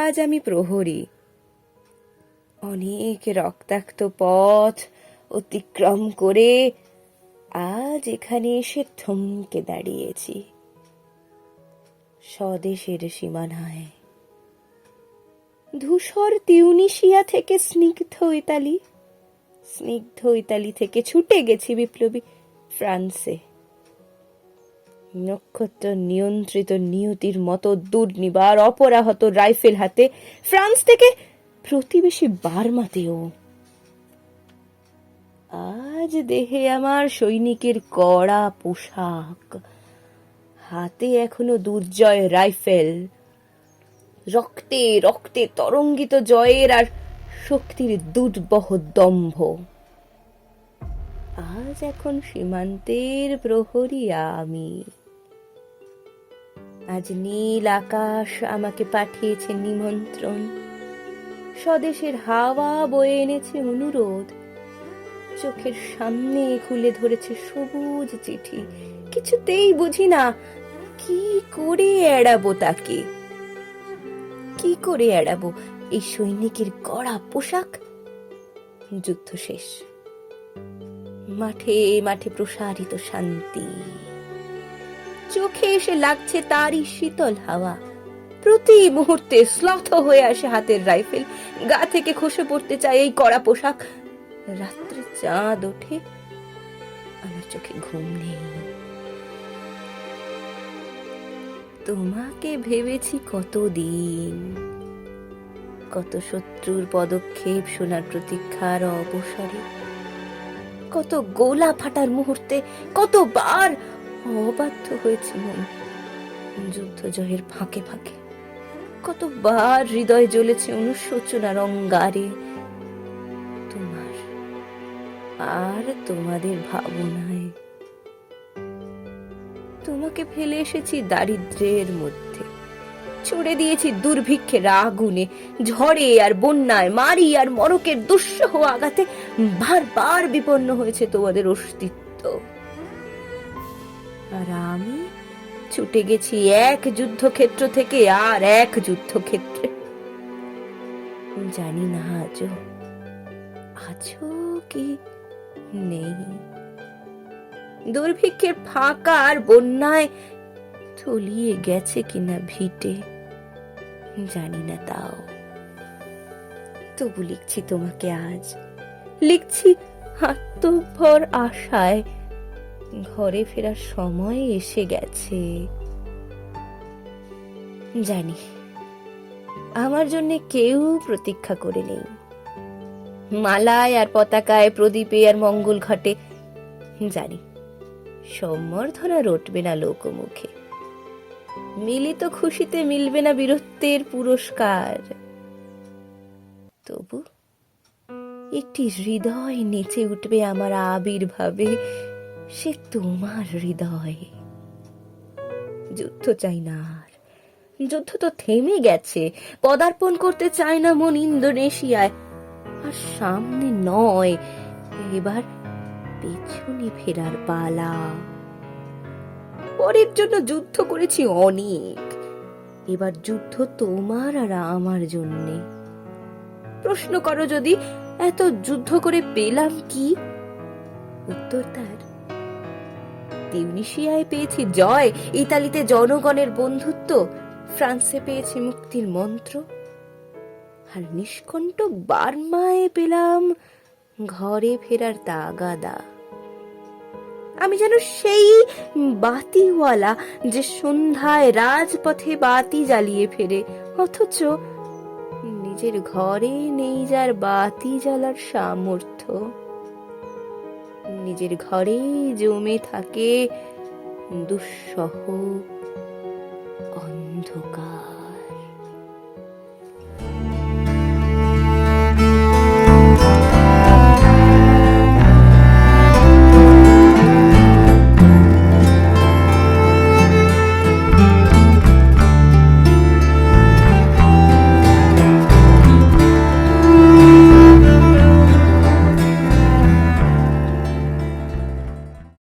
আজ আমি প্রহরী। অনেক রক্তাক্ত পথ অতিক্রম করে আজ এখানে এসে থমকে দাঁড়িয়েছি স্বদেশের সীমানায়। ধূসর তিউনিসিয়া থেকে স্নিগ্ধ ইতালি থেকে ছুটে গেছি বিপ্লবী ফ্রান্সে। নক্ষত্র নিয়ন্ত্রিত নিয়তির মতো দুর্নিবার অপরাহত রাইফেল হাতে ফ্রান্স থেকে প্রতিবেশী বার্মাতেও। আজ দেহে আমার সৈনিকের কড়া পোশাক, হাতে এখনো দুর্জয় রাইফেল, রক্তে রক্তে তরঙ্গিত জয়ের আর শক্তির দুর্বহ দম্ভ। আজ এখন সীমান্তের প্রহরী আমি। আজ নীল আকাশ আমাকে পাঠিয়েছে নিমন্ত্রণ, স্বদেশের হাওয়া বয়ে এনেছে অনুরোধ, চোখের সামনে খুলে ধরেছে সবুজ চিঠি। কিছুতেই বুঝি না কি করে এড়াবো তাকে, কি করে এড়াবো এই সৈনিকের কড়া পোশাক। যুদ্ধ শেষ, মাঠে মাঠে প্রসারিত শান্তি, চোখে এসে লাগছে তারই শীতল হাওয়া। প্রতি মুহূর্তে শ্লথ হয়ে আসে হাতের রাইফেল, গা থেকে খসে পড়তে চায় এই কড়া পোশাক। রাত্রে চাঁদ ওঠে, আমার চোখে ঘুম নেই। তোমাকে ভেবেছি কতদিন, কত শত্রুর পদক্ষেপ শোনার প্রতীক্ষার অবসরে, কত গোলা ফাটার মুহূর্তে, কতবার অবাধ্য হয়েছে মন যুদ্ধ জয়ের ফাঁকে ফাঁকে, কতবার হৃদয় জ্বলেছে অনুশোচনার অঙ্গারে। তোমার আর তোমাদের ভাবনায় তোমাকে ফেলে এসেছি দারিদ্র্যের মধ্যে, ছুড়ে দিয়েছি দুর্ভিক্ষের আগুনে, ঝড়ে আর বন্যায়, মারি আর মরকের দুঃসহ আঘাতে বারবার বিপন্ন হয়েছে তোমাদের অস্তিত্ব। আর আমি ছুটে গেছি এক যুদ্ধক্ষেত্র থেকে আর এক যুদ্ধক্ষেত্রে। জানি না আজও কি নেই। দুর্ভিক্ষের ফাঁকা আর বন্যায় তলিয়ে গেছে কিনা ভিটে, জানি না তাও। তবু লিখছি তোমাকে আজ, লিখছি আত্মভর আশায় ঘরে ফেরার সময় এসে গেছে। জানি আমার জন্য কেউ প্রতীক্ষা করে নেই, মালায় আর পতাকায়, প্রদীপে আর মঙ্গল ঘটে। জানি সম্বর্ধনা রটবে না লোকমুখে, মিলিত খুশিতে মিলবে না বীরত্বের পুরস্কার। তবু একটি হৃদয় নেচে উঠবে আমার আবির্ভাবে, সে তোমার হৃদয়। যুদ্ধ চাই না আর, যুদ্ধ তো থেমে গেছে। পদার্পণ করতে চায় না মন ইন্দোনেশিয়ায়। আর সামনে নয়, এবার পেছনে ফেরার পালা। পরের জন্য যুদ্ধ করেছি অনেক, এবার যুদ্ধ তোমার আর আমার জন্যে। প্রশ্ন করো যদি, এত যুদ্ধ করে পেলাম কি? উত্তর তার, তিউনিসিয়ায় পেয়েছি জয়, ইতালিতে জনগণের বন্ধুত্ব, ফ্রান্সে পেয়েছি মুক্তির মন্ত্র, আর নিষ্কণ্টক বার্মায় পেলাম ঘরে ফেরার তাগাদা। আমি যেন সেই বাতিওয়ালা যে সন্ধ্যায় রাজপথে বাতি জ্বালিয়ে ফেরে, অথচ নিজের ঘরে নেই যার বাতি জ্বালার সামর্থ্য। নিজের ঘরেই জমে থাকে দুঃসহ অন্ধকার।